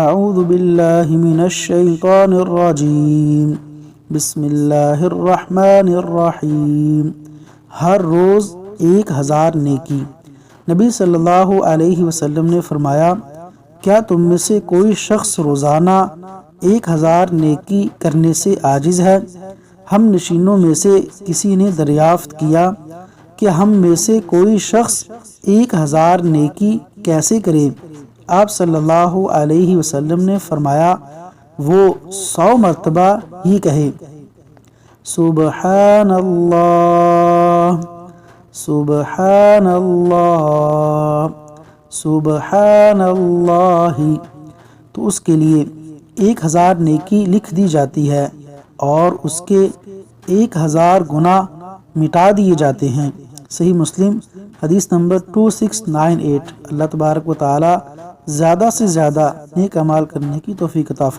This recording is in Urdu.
اعوذ باللہ من الشیطان الرجیم بسم اللہ الرحمن الرحیم۔ ہر روز 1000 نیکی۔ نبی صلی اللہ علیہ وسلم نے فرمایا، کیا تم میں سے کوئی شخص روزانہ 1000 نیکی کرنے سے عاجز ہے؟ ہم نشینوں میں سے کسی نے دریافت کیا کہ ہم میں سے کوئی شخص 1000 نیکی کیسے کرے؟ آپ صلی اللہ علیہ وسلم نے فرمایا، وہ 100 مرتبہ ہی کہے، سبحان اللہ سبحان اللہ سبحان اللہ، تو اس کے لیے 1000 نیکی لکھ دی جاتی ہے اور اس کے 1000 گناہ مٹا دیے جاتے ہیں۔ صحیح مسلم حدیث نمبر 2698۔ اللہ تبارک و تعالی زیادہ سے زیادہ نیک اعمال کرنے کی توفیق عطا فرمائے۔